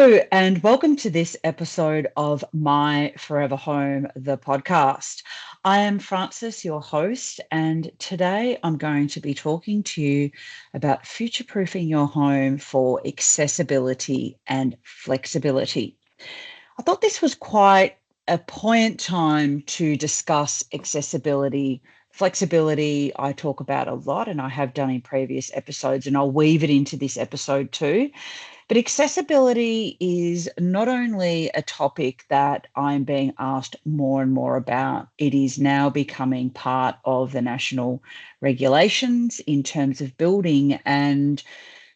Hello, and welcome to this episode of My Forever Home, the podcast. I am Frances, your host, and today I'm going to be talking to you about future-proofing your home for accessibility and flexibility. I thought this was quite a poignant time to discuss accessibility. Flexibility, I talk about a lot, and I have done in previous episodes, and I'll weave it into this episode too. But accessibility is not only a topic that I'm being asked more and more about, it is now becoming part of the national regulations in terms of building. And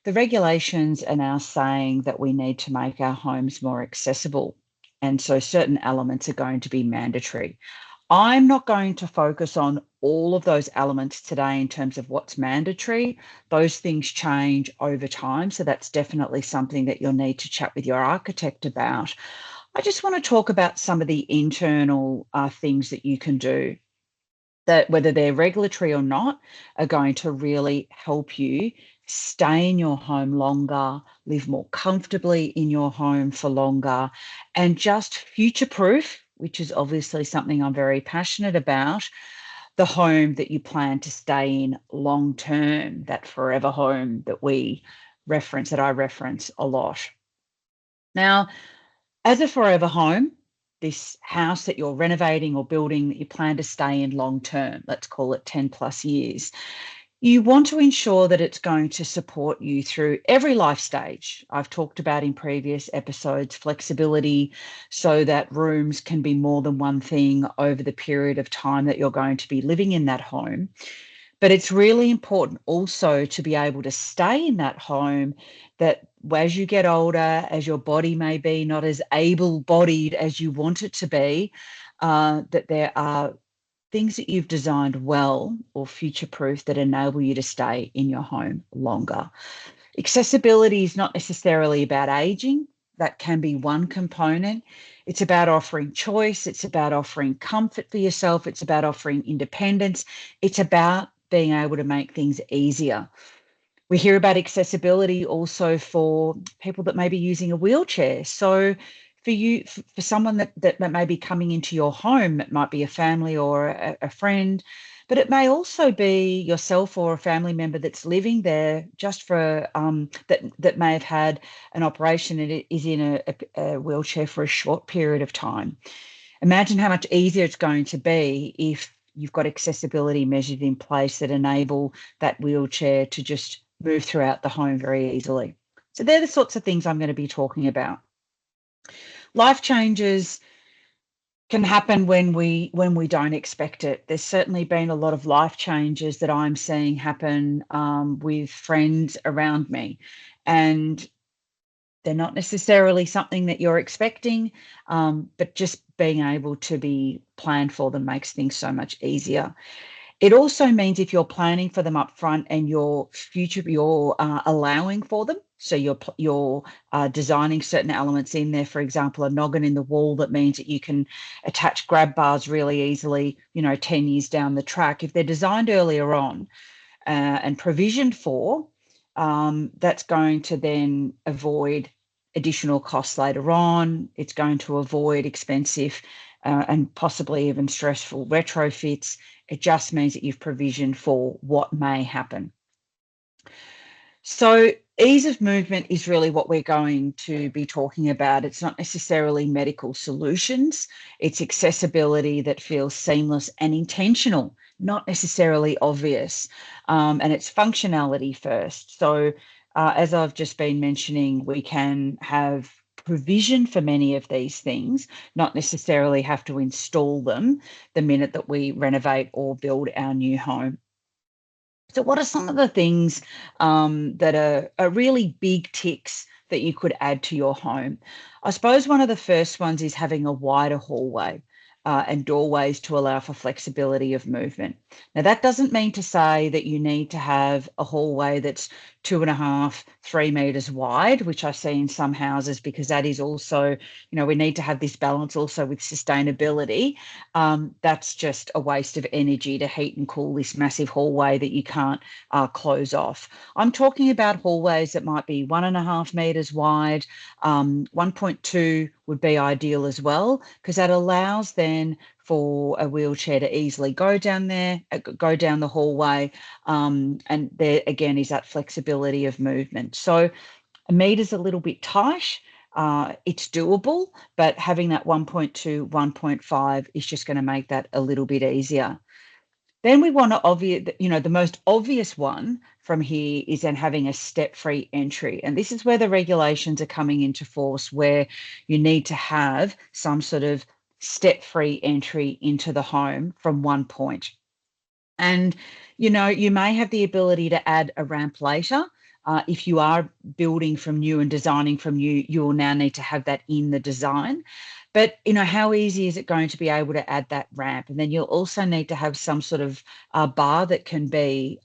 the regulations are now saying that we need to make our homes more accessible. And so certain elements are going to be mandatory. I'm not going to focus on all of those elements today in terms of what's mandatory. Those things change over time. So that's definitely something that you'll need to chat with your architect about. I just want to talk about some of the internal things that you can do that, whether they're regulatory or not, are going to really help you stay in your home longer, live more comfortably in your home for longer, and just future proof, which is obviously something I'm very passionate about, the home that you plan to stay in long term, that forever home that I reference a lot. Now, as a forever home, this house that you're renovating or building that you plan to stay in long term, let's call it 10 plus years, you want to ensure that it's going to support you through every life stage. I've talked about in previous episodes flexibility so that rooms can be more than one thing over the period of time that you're going to be living in that home. But it's really important also to be able to stay in that home, that as you get older, as your body may be not as able-bodied as you want it to be, that there are things that you've designed well or future-proof that enable you to stay in your home longer. Accessibility is not necessarily about aging. That can be one component. It's about offering choice. It's about offering comfort for yourself. It's about offering independence. It's about being able to make things easier. We hear about accessibility also for people that may be using a wheelchair. So for someone that may be coming into your home, it might be a family or a friend, but it may also be yourself or a family member that's living there just for that may have had an operation and is in a wheelchair for a short period of time. Imagine how much easier it's going to be if you've got accessibility measures in place that enable that wheelchair to just move throughout the home very easily. So they're the sorts of things I'm going to be talking about. Life changes can happen when we don't expect it. There's certainly been a lot of life changes that I'm seeing happen with friends around me, and they're not necessarily something that you're expecting, but just being able to be planned for them makes things so much easier. It also means if you're planning for them up front and you're allowing for them, so you're designing certain elements in there, for example, a noggin in the wall that means that you can attach grab bars really easily, 10 years down the track. If they're designed earlier on and provisioned for, that's going to then avoid additional costs later on. It's going to avoid expensive and possibly even stressful retrofits. It just means that you've provisioned for what may happen. So ease of movement is really what we're going to be talking about. It's not necessarily medical solutions. It's accessibility that feels seamless and intentional, not necessarily obvious. And it's functionality first. So as I've just been mentioning, we can have provision for many of these things, not necessarily have to install them the minute that we renovate or build our new home. So what are some of the things that are really big ticks that you could add to your home? I suppose one of the first ones is having a wider hallway and doorways to allow for flexibility of movement. Now, that doesn't mean to say that you need to have a hallway that's 2.5, 3 meters wide, which I see in some houses, because that is also, we need to have this balance also with sustainability. That's just a waste of energy to heat and cool this massive hallway that you can't close off. I'm talking about hallways that might be 1.5 meters wide. 1.2 would be ideal as well, because that allows then for a wheelchair to easily go down the hallway. And there again is that flexibility of movement. So a meter's a little bit tight. It's doable, but having that 1.2, 1.5 is just going to make that a little bit easier. Then we want to the most obvious one from here is then having a step-free entry. And this is where the regulations are coming into force, where you need to have some sort of step-free entry into the home from one point. And, you may have the ability to add a ramp later. If you are building from new and designing from new, you will now need to have that in the design. But, how easy is it going to be able to add that ramp? And then you'll also need to have some sort of bar that can be,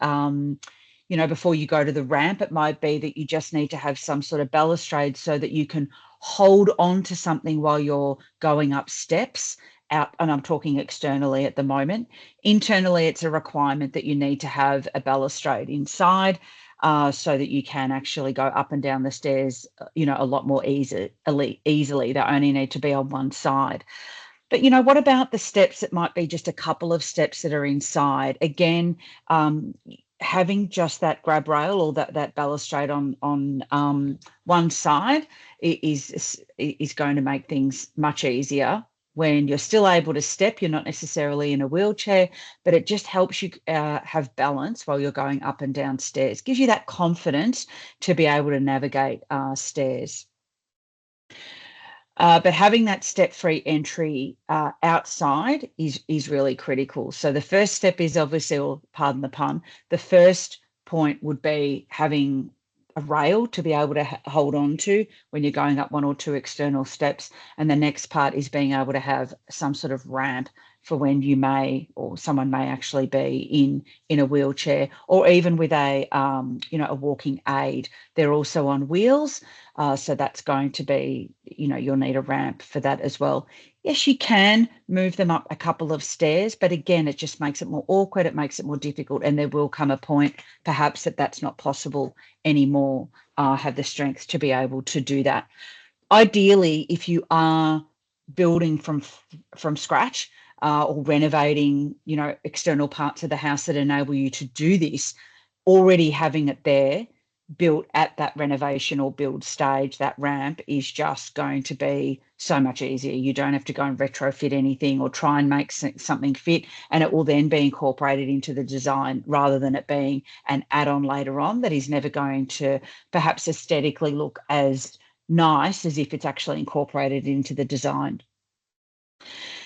before you go to the ramp. It might be that you just need to have some sort of balustrade so that you can hold on to something while you're going up steps out. And I'm talking externally at the moment. Internally, it's a requirement that you need to have a balustrade inside, so that you can actually go up and down the stairs, a lot more easily. They only need to be on one side. But, what about the steps that might be just a couple of steps that are inside? Again, having just that grab rail or that balustrade on one side is going to make things much easier. When you're still able to step, you're not necessarily in a wheelchair, but it just helps you have balance while you're going up and down stairs. Gives you that confidence to be able to navigate stairs. But having that step-free entry outside is really critical. So the first step is obviously, or pardon the pun, the first point would be having a rail to be able to hold on to when you're going up one or two external steps. And the next part is being able to have some sort of ramp for when you may, or someone may actually be in a wheelchair, or even with a walking aid. They're also on wheels. So that's going to be, you'll need a ramp for that as well. Yes, you can move them up a couple of stairs, but again, it just makes it more awkward. It makes it more difficult. And there will come a point perhaps that's not possible anymore, have the strength to be able to do that. Ideally, if you are building from scratch, or renovating, external parts of the house that enable you to do this, already having it there built at that renovation or build stage, that ramp is just going to be so much easier. You don't have to go and retrofit anything or try and make something fit, and it will then be incorporated into the design rather than it being an add-on later on that is never going to perhaps aesthetically look as nice as if it's actually incorporated into the design.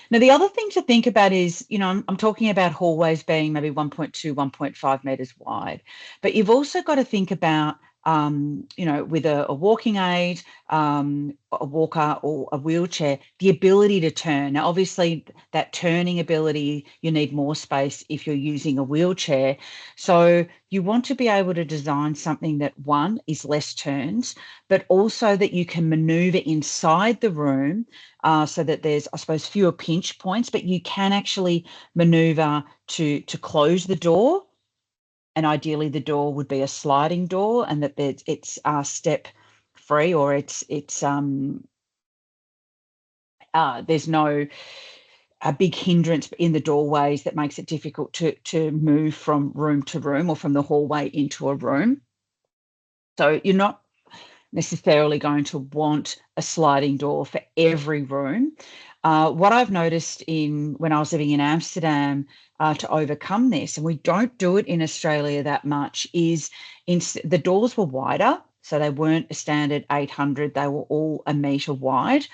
Now, the other thing to think about is, I'm talking about hallways being maybe 1.2, 1.5 meters wide, but you've also got to think about, with a walking aid, a walker or a wheelchair, the ability to turn. Now, obviously, that turning ability, you need more space if you're using a wheelchair. So you want to be able to design something that, one, is less turns, but also that you can maneuver inside the room, so that there's, I suppose, fewer pinch points, but you can actually maneuver to close the door. And ideally, the door would be a sliding door, and that it's step free, or there's no a big hindrance in the doorways that makes it difficult to move from room to room or from the hallway into a room. So you're not necessarily going to want a sliding door for every room. What I've noticed when I was living in Amsterdam, to overcome this, and we don't do it in Australia that much, is the doors were wider. So they weren't a standard 800, they were all a metre wide.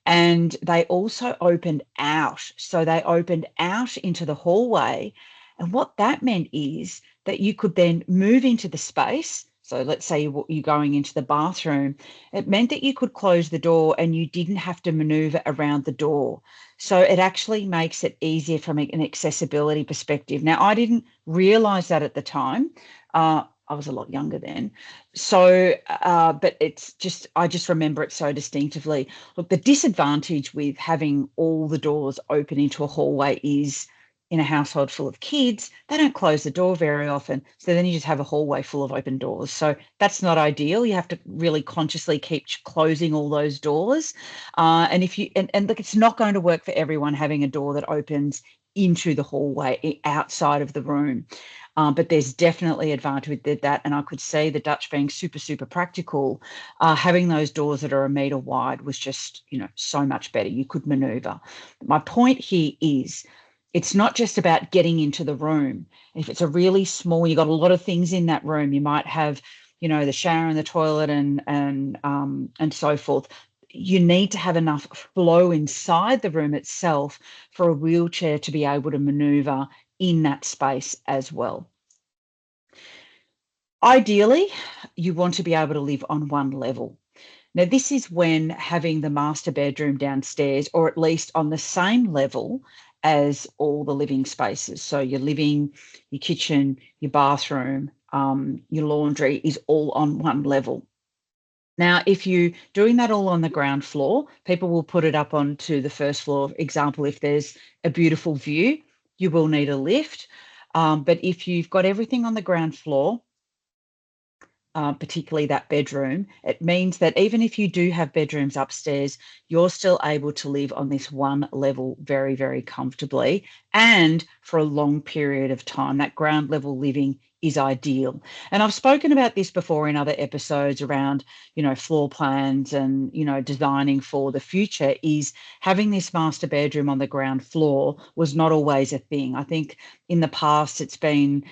And they also opened out. So they opened out into the hallway. And what that meant is that you could then move into the space. So let's say you're going into the bathroom. It meant that you could close the door and you didn't have to maneuver around the door. So it actually makes it easier from an accessibility perspective. Now, I didn't realize that at the time. I was a lot younger then. So, but I just remember it so distinctively. Look, the disadvantage with having all the doors open into a hallway is in a household full of kids, they don't close the door very often. So then you just have a hallway full of open doors. So that's not ideal. You have to really consciously keep closing all those doors. And if you, and look, it's not going to work for everyone having a door that opens into the hallway outside of the room. But there's definitely advantage with that. And I could see the Dutch being super, super practical. Having those doors that are a metre wide was just, so much better. You could manoeuvre. My point here is it's not just about getting into the room. If it's a really small, you've got a lot of things in that room, you might have, the shower and the toilet and so forth. You need to have enough flow inside the room itself for a wheelchair to be able to maneuver in that space as well. Ideally, you want to be able to live on one level. Now, this is when having the master bedroom downstairs, or at least on the same level as all the living spaces. So your living, your kitchen, your bathroom, your laundry is all on one level. Now, if you're doing that all on the ground floor, people will put it up onto the first floor. Example, if there's a beautiful view, you will need a lift. But if you've got everything on the ground floor, particularly that bedroom, it means that even if you do have bedrooms upstairs, you're still able to live on this one level very, very comfortably and for a long period of time. That ground level living is ideal. And I've spoken about this before in other episodes around, floor plans and, designing for the future. Is having this master bedroom on the ground floor was not always a thing. I think in the past it's been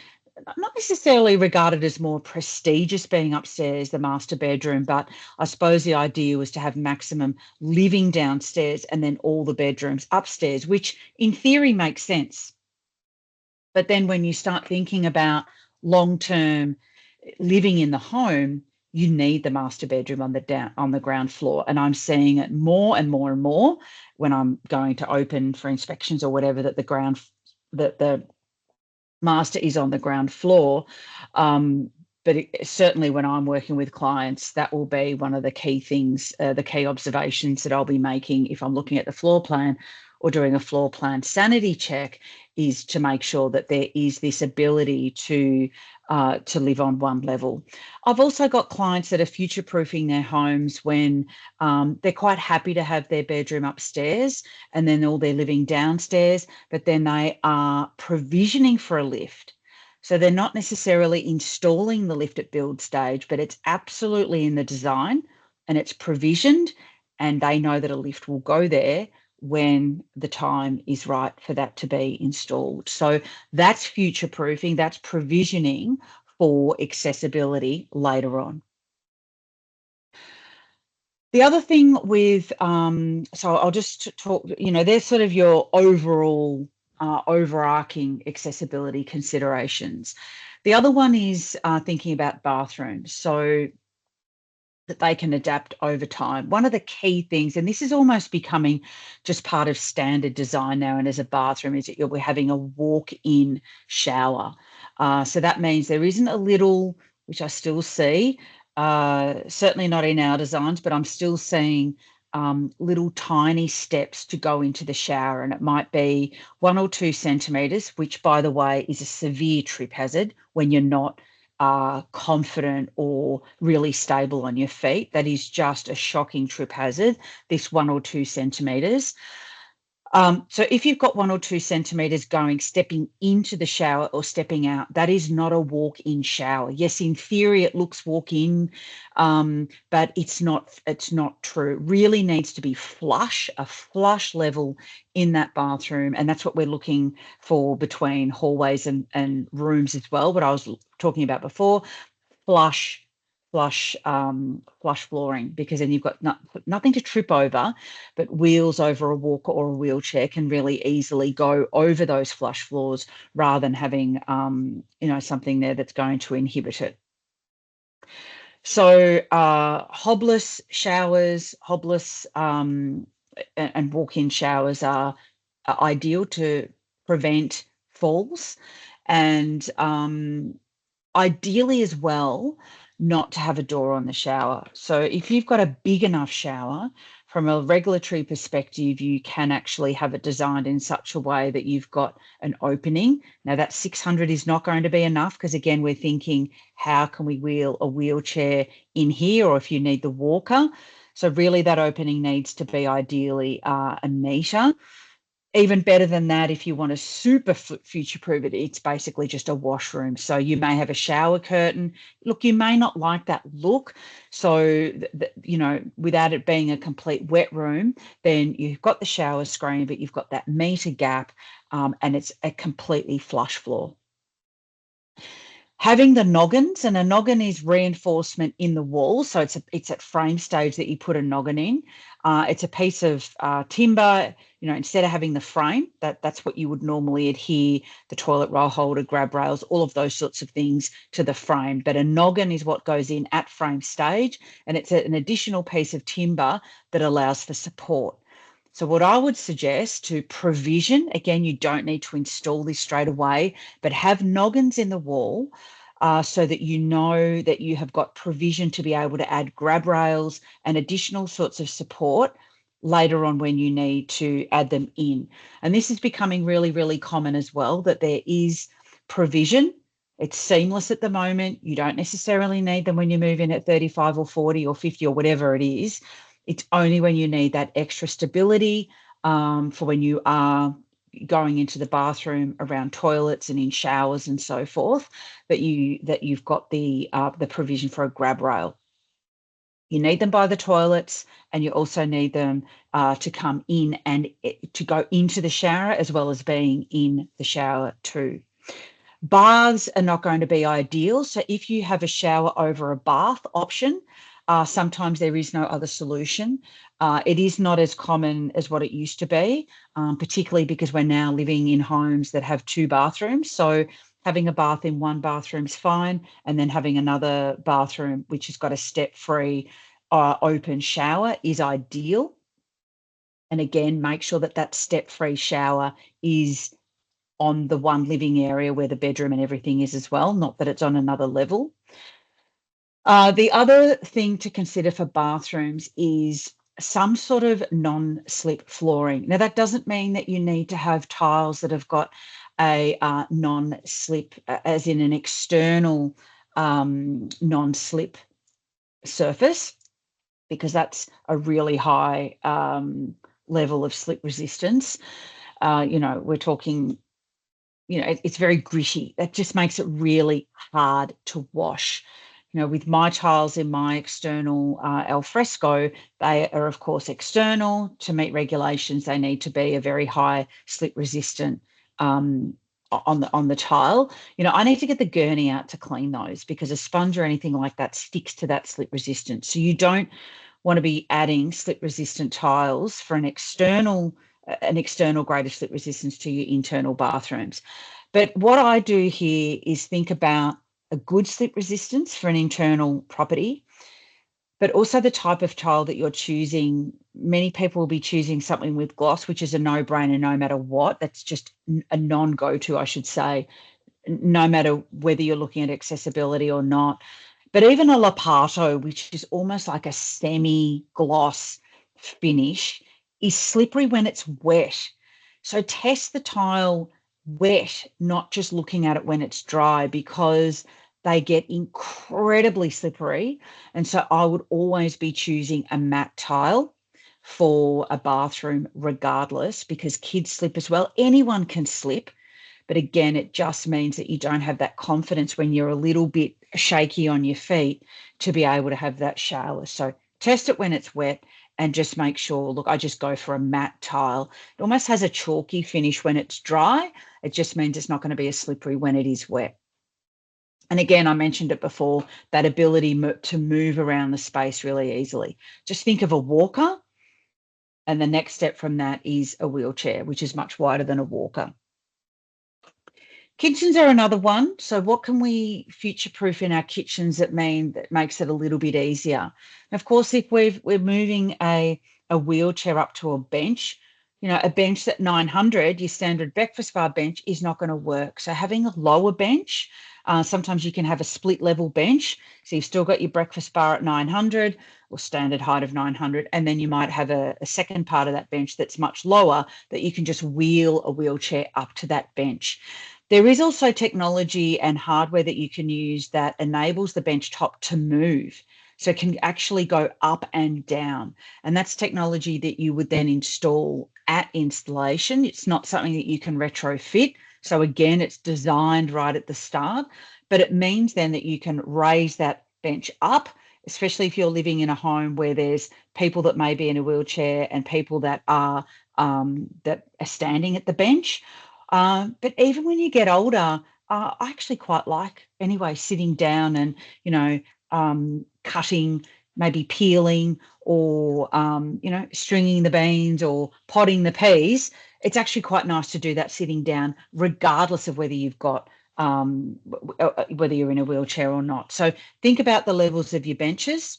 not necessarily regarded as more prestigious being upstairs, the master bedroom, but I suppose the idea was to have maximum living downstairs and then all the bedrooms upstairs, which in theory makes sense. But then when you start thinking about long-term living in the home, you need the master bedroom on the ground floor. And I'm seeing it more and more and more when I'm going to open for inspections or whatever, that the master is on the ground floor. But certainly when I'm working with clients, that will be one of the key things, the key observations that I'll be making if I'm looking at the floor plan or doing a floor plan sanity check, is to make sure that there is this ability to live on one level. I've also got clients that are future-proofing their homes when they're quite happy to have their bedroom upstairs and then all their living downstairs, but then they are provisioning for a lift. So they're not necessarily installing the lift at build stage, but it's absolutely in the design and it's provisioned, and they know that a lift will go there when the time is right for that to be installed. So that's future proofing, that's provisioning for accessibility later on. The other thing with, so I'll just talk, there's sort of your overall overarching accessibility considerations. The other one is thinking about bathrooms. So that they can adapt over time. One of the key things, and this is almost becoming just part of standard design now and as a bathroom, is that we're having a walk-in shower. So that means there isn't a little, which I still see, certainly not in our designs, but I'm still seeing little tiny steps to go into the shower. And it might be 1 or 2 centimetres, which, by the way, is a severe trip hazard when you're not confident or really stable on your feet. That is just a shocking trip hazard, this 1 or 2 centimetres. So if you've got 1 or 2 centimetres stepping into the shower or stepping out, that is not a walk-in shower. Yes, in theory it looks walk-in, but it's not true. It really needs to be flush, a flush level in that bathroom, and that's what we're looking for between hallways and rooms as well. But I was talking about before, flush flooring, because then you've got nothing to trip over, but wheels over a walker or a wheelchair can really easily go over those flush floors rather than having something there that's going to inhibit it. So hobless showers, and walk-in showers are ideal to prevent falls, and ideally as well, not to have a door on the shower. So if you've got a big enough shower, from a regulatory perspective, you can actually have it designed in such a way that you've got an opening. Now that 600 is not going to be enough because again, we're thinking, how can we wheel a wheelchair in here, or if you need the walker. So really that opening needs to be ideally a metre. Even better than that, if you want to super future-proof it, it's basically just a washroom. So you may have a shower curtain. Look, you may not like that look. So, without it being a complete wet room, then you've got the shower screen, but you've got that metre gap, and it's a completely flush floor. Having the noggins, and a noggin is reinforcement in the wall. So it's at frame stage that you put a noggin in. It's a piece of timber, instead of having the frame, that's what you would normally adhere the toilet roll holder, grab rails, all of those sorts of things to the frame. But a noggin is what goes in at frame stage, and it's an additional piece of timber that allows for support. So what I would suggest to provision, again, you don't need to install this straight away, but have noggins in the wall so that you know that you have got provision to be able to add grab rails and additional sorts of support later on when you need to add them in. And this is becoming really, really common as well, that there is provision. It's seamless at the moment. You don't necessarily need them when you move in at 35 or 40 or 50 or whatever it is. It's only when you need that extra stability for when you are going into the bathroom, around toilets and in showers and so forth, that you've got the provision for a grab rail. You need them by the toilets, and you also need them to come in and to go into the shower as well as being in the shower too. Baths are not going to be ideal. So if you have a shower over a bath option, sometimes there is no other solution. It is not as common as what it used to be, particularly because we're now living in homes that have 2 bathrooms. So having a bath in one bathroom is fine, and then having another bathroom which has got a step-free open shower is ideal. And again, make sure that that step-free shower is on the one living area where the bedroom and everything is as well, not that it's on another level. The other thing to consider for bathrooms is some sort of non-slip flooring. Now, that doesn't mean that you need to have tiles that have got a non-slip, as in an external non-slip surface, because that's a really high level of slip resistance. We're talking, it's very gritty. That just makes it really hard to wash. With my tiles in my external al fresco, they are, of course, external. To meet regulations, they need to be a very high slip resistant on the tile. I need to get the gurney out to clean those, because a sponge or anything like that sticks to that slip resistance. So you don't want to be adding slip resistant tiles for an external grade of slip resistance to your internal bathrooms. But what I do here is think about a good slip resistance for an internal property, but also the type of tile that you're choosing. Many people will be choosing something with gloss, which is a no-brainer no matter what. That's just a non-go-to, I should say, no matter whether you're looking at accessibility or not. But even a Lepato, which is almost like a semi-gloss finish, is slippery when it's wet. So test the tile wet, not just looking at it when it's dry, because they get incredibly slippery. And so I would always be choosing a matte tile for a bathroom regardless, because kids slip as well. Anyone can slip. But again, it just means that you don't have that confidence when you're a little bit shaky on your feet to be able to have that shower. So test it when it's wet and just make sure, look, I just go for a matte tile. It almost has a chalky finish when it's dry. It just means it's not going to be as slippery when it is wet. And again, I mentioned it before, that ability to move around the space really easily. Just think of a walker, and the next step from that is a wheelchair, which is much wider than a walker. Kitchens are another one. So what can we future-proof in our kitchens that makes it a little bit easier? And of course, if we're moving a wheelchair up to a bench, a bench that 900, your standard breakfast bar bench, is not going to work. So having a lower bench Sometimes you can have a split level bench. So you've still got your breakfast bar at 900 or standard height of 900. And then you might have a second part of that bench that's much lower that you can just wheel a wheelchair up to that bench. There is also technology and hardware that you can use that enables the bench top to move. So it can actually go up and down. And that's technology that you would then install at installation. It's not something that you can retrofit. So again, it's designed right at the start, but it means then that you can raise that bench up, especially if you're living in a home where there's people that may be in a wheelchair and people that are standing at the bench. But even when you get older, I actually quite like anyway sitting down and cutting, maybe peeling, or stringing the beans or potting the peas. It's actually quite nice to do that sitting down, regardless of whether you've got whether you're in a wheelchair or not. So think about the levels of your benches.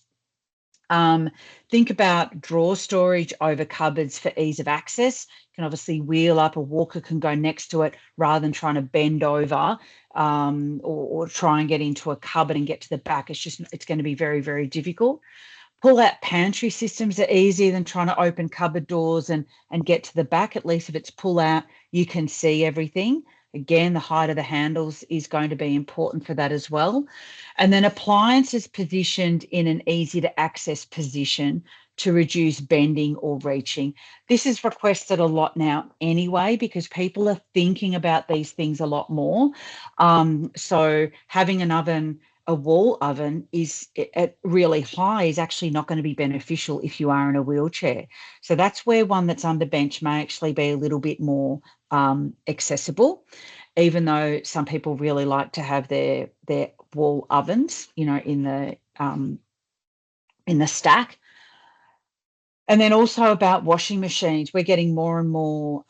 Think about drawer storage over cupboards for ease of access. You can obviously wheel up, a walker can go next to it rather than trying to bend over or try and get into a cupboard and get to the back. It's going to be very, very difficult. Pull-out pantry systems are easier than trying to open cupboard doors and get to the back. At least if it's pull-out, you can see everything. Again, the height of the handles is going to be important for that as well. And then appliances positioned in an easy to access position to reduce bending or reaching. This is requested a lot now anyway, because people are thinking about these things a lot more. So having an oven, a wall oven is at really high is actually not going to be beneficial if you are in a wheelchair. So that's where one that's under bench may actually be a little bit more accessible, even though some people really like to have their wall ovens, in the stack. And then also about washing machines, we're getting more and more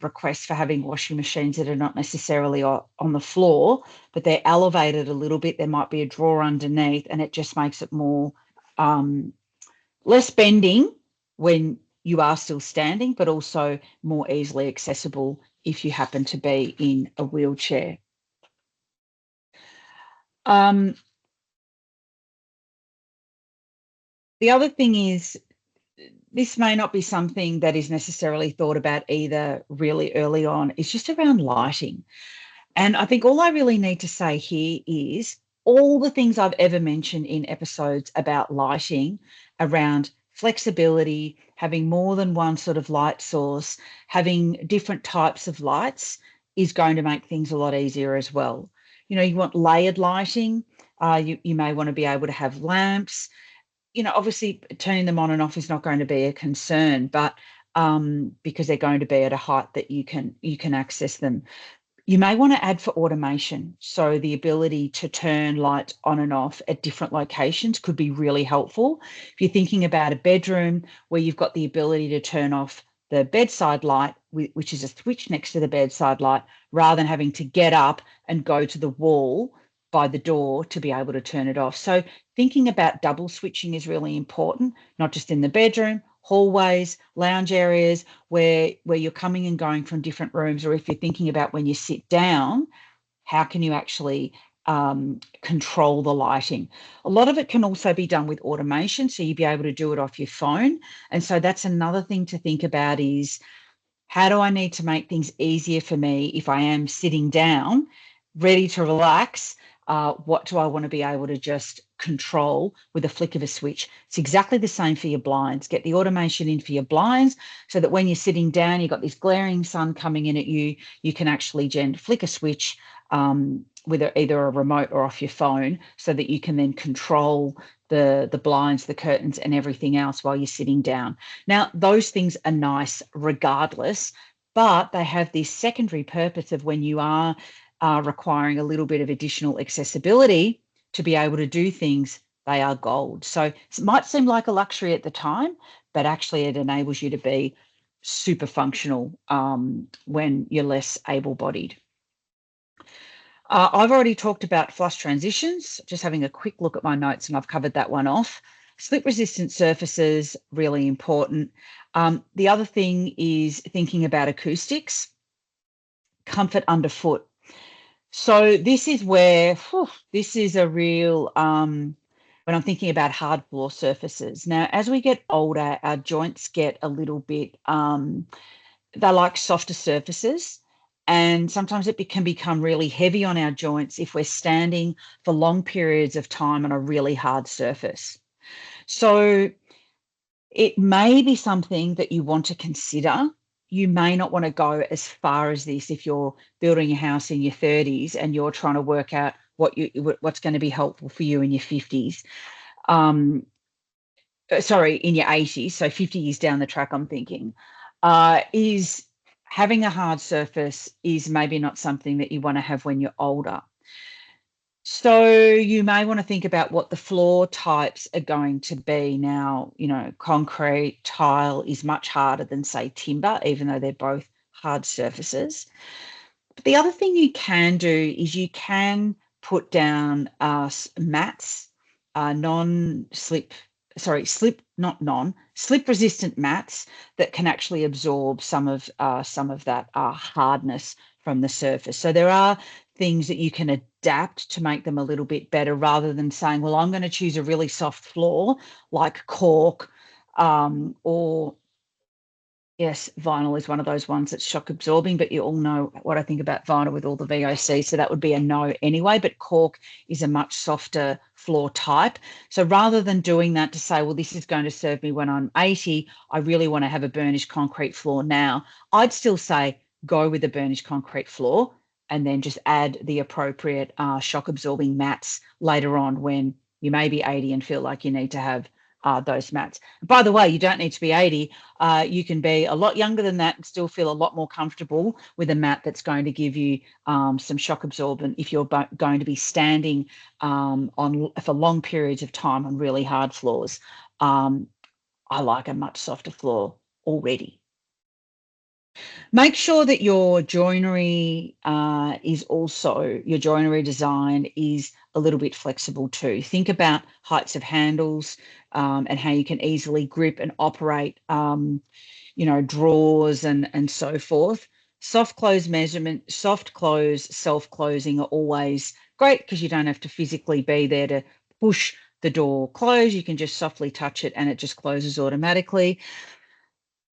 requests for having washing machines that are not necessarily on the floor, but they're elevated a little bit. There might be a drawer underneath, and it just makes it more less bending when you are still standing, but also more easily accessible if you happen to be in a wheelchair. The other thing is, this may not be something that is necessarily thought about either really early on. It's just around lighting. And I think all I really need to say here is all the things I've ever mentioned in episodes about lighting, around flexibility, having more than one sort of light source, having different types of lights is going to make things a lot easier as well. You want layered lighting. You may want to be able to have lamps. Obviously turning them on and off is not going to be a concern, but because they're going to be at a height that you can access them. You may want to add for automation. So the ability to turn lights on and off at different locations could be really helpful. If you're thinking about a bedroom where you've got the ability to turn off the bedside light, which is a switch next to the bedside light, rather than having to get up and go to the wall by the door to be able to turn it off. So thinking about double switching is really important, not just in the bedroom, hallways, lounge areas where you're coming and going from different rooms, or if you're thinking about when you sit down, how can you actually control the lighting? A lot of it can also be done with automation, so you'll be able to do it off your phone. And so that's another thing to think about is, how do I need to make things easier for me if I am sitting down, ready to relax? What do I want to be able to just control with a flick of a switch? It's exactly the same for your blinds. Get the automation in for your blinds so that when you're sitting down, you've got this glaring sun coming in at you, you can actually flick a switch with either a remote or off your phone, so that you can then control the blinds, the curtains, and everything else while you're sitting down. Now, those things are nice regardless, but they have this secondary purpose of when you are requiring a little bit of additional accessibility to be able to do things, they are gold. So it might seem like a luxury at the time, but actually it enables you to be super functional when you're less able-bodied. I've already talked about flush transitions, just having a quick look at my notes, and I've covered that one off. Slip-resistant surfaces, really important. The other thing is thinking about acoustics, comfort underfoot. So this is where this is a real when I'm thinking about hard floor surfaces. Now, as we get older, our joints get a little bit they like softer surfaces, and sometimes can become really heavy on our joints if we're standing for long periods of time on a really hard surface. So it may be something that you want to consider. You may not want to go as far as this if you're building a house in your 30s and you're trying to work out what's going to be helpful for you in your 50s. Um, Sorry, in your 80s, so 50 years down the track, I'm thinking, is having a hard surface is maybe not something that you want to have when you're older. So you may want to think about what the floor types are going to be. Now, concrete, tile is much harder than, say, timber, even though they're both hard surfaces. But the other thing you can do is you can put down mats, non-slip, sorry, slip, not non, slip resistant mats that can actually absorb some of that hardness from the surface. So there are things that you can adapt to make them a little bit better, rather than saying, well, I'm going to choose a really soft floor like cork, or yes, vinyl is one of those ones that's shock absorbing, but you all know what I think about vinyl with all the VOC, so that would be a no anyway. But cork is a much softer floor type. So rather than doing that to say, well, this is going to serve me when I'm 80, I really want to have a burnished concrete floor now, I'd still say go with the burnished concrete floor and then just add the appropriate shock absorbing mats later on when you may be 80 and feel like you need to have those mats. By the way, you don't need to be 80. You can be a lot younger than that and still feel a lot more comfortable with a mat that's going to give you some shock absorbent if you're going to be standing on for long periods of time on really hard floors. I like a much softer floor already. Make sure that your joinery your joinery design is a little bit flexible too. Think about heights of handles, and how you can easily grip and operate, drawers and so forth. Soft close, self-closing are always great because you don't have to physically be there to push the door close. You can just softly touch it and it just closes automatically.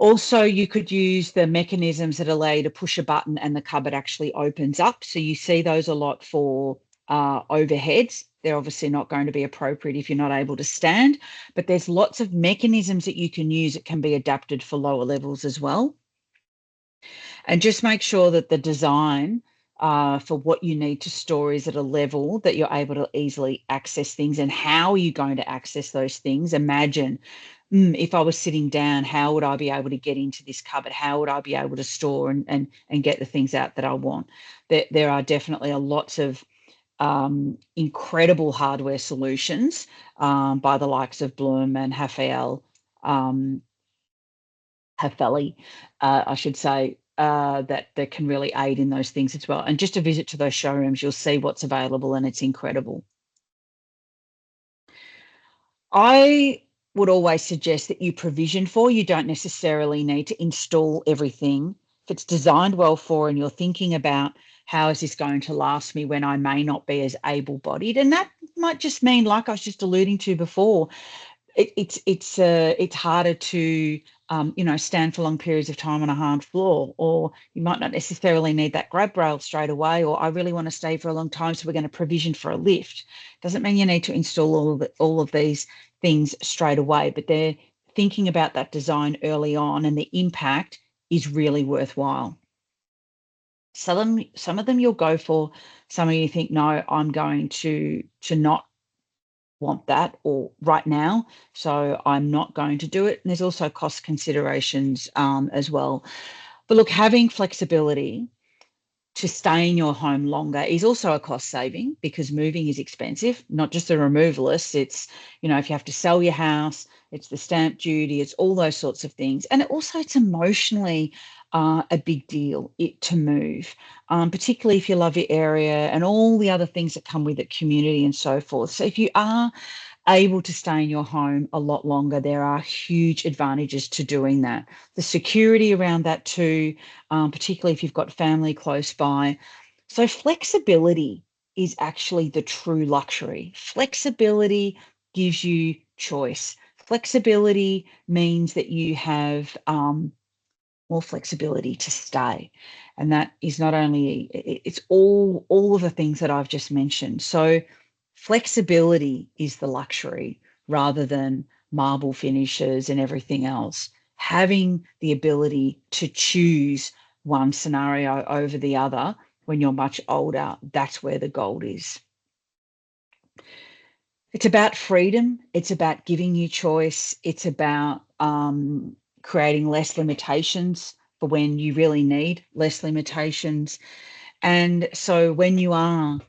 Also, you could use the mechanisms that allow you to push a button and the cupboard actually opens up. So you see those a lot for overheads. They're obviously not going to be appropriate if you're not able to stand, but there's lots of mechanisms that you can use that can be adapted for lower levels as well. And just make sure that the design for what you need to store is at a level that you're able to easily access things. And how are you going to access those things? Imagine, if I was sitting down, how would I be able to get into this cupboard? How would I be able to store and get the things out that I want? There are definitely lots of incredible hardware solutions by the likes of Bloom and Hafele, I should say, that can really aid in those things as well. And just a visit to those showrooms, you'll see what's available, and it's incredible. I would always suggest that you provision for. You don't necessarily need to install everything. If it's designed well for, and you're thinking about how is this going to last me when I may not be as able-bodied, and that might just mean, like I was just alluding to before, it's harder to stand for long periods of time on a hard floor, or you might not necessarily need that grab rail straight away, or I really want to stay for a long time, so we're going to provision for a lift. Doesn't mean you need to install all of these things straight away, but they're thinking about that design early on, and the impact is really worthwhile. Some of them you'll go for, some of you think, no, I'm going to not want that or right now, so I'm not going to do it. And there's also cost considerations as well. But look, having flexibility to stay in your home longer is also a cost saving, because moving is expensive, not just the removalists. It's, if you have to sell your house, it's the stamp duty, it's all those sorts of things. And it's emotionally a big deal to move, particularly if you love your area and all the other things that come with it, community and so forth. So if you are able to stay in your home a lot longer, there are huge advantages to doing that. The security around that too, particularly if you've got family close by. So flexibility is actually the true luxury. Flexibility gives you choice. Flexibility means that you have more flexibility to stay. And that is not only, it's all of the things that I've just mentioned. So flexibility is the luxury rather than marble finishes and everything else. Having the ability to choose one scenario over the other when you're much older, that's where the gold is. It's about freedom. It's about giving you choice. It's about creating less limitations for when you really need less limitations. And so when you are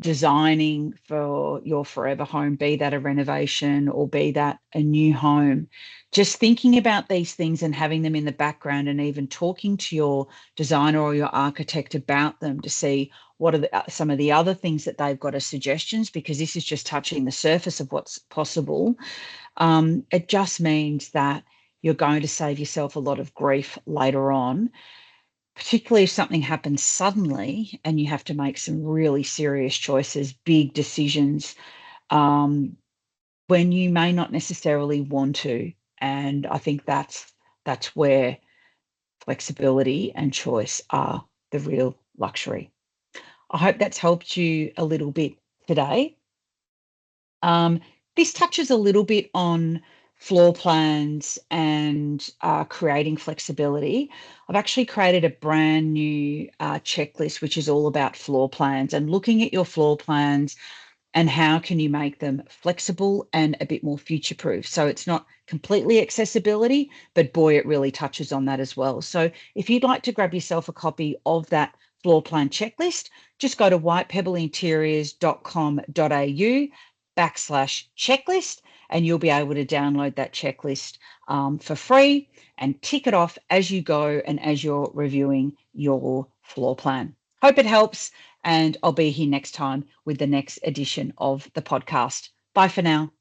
designing for your forever home, be that a renovation or be that a new home, just thinking about these things and having them in the background and even talking to your designer or your architect about them to see what are some of the other things that they've got as suggestions, because this is just touching the surface of what's possible. It just means that you're going to save yourself a lot of grief later on, particularly if something happens suddenly and you have to make some really serious choices, big decisions, when you may not necessarily want to. And I think that's where flexibility and choice are the real luxury. I hope that's helped you a little bit today. Um, this touches a little bit on floor plans and creating flexibility. I've actually created a brand new checklist, which is all about floor plans and looking at your floor plans and how can you make them flexible and a bit more future proof. So it's not completely accessibility, but boy, it really touches on that as well. So if you'd like to grab yourself a copy of that floor plan checklist, just go to whitepebbleinteriors.com.au/checklist, and you'll be able to download that checklist for free and tick it off as you go and as you're reviewing your floor plan. Hope it helps, and I'll be here next time with the next edition of the podcast. Bye for now.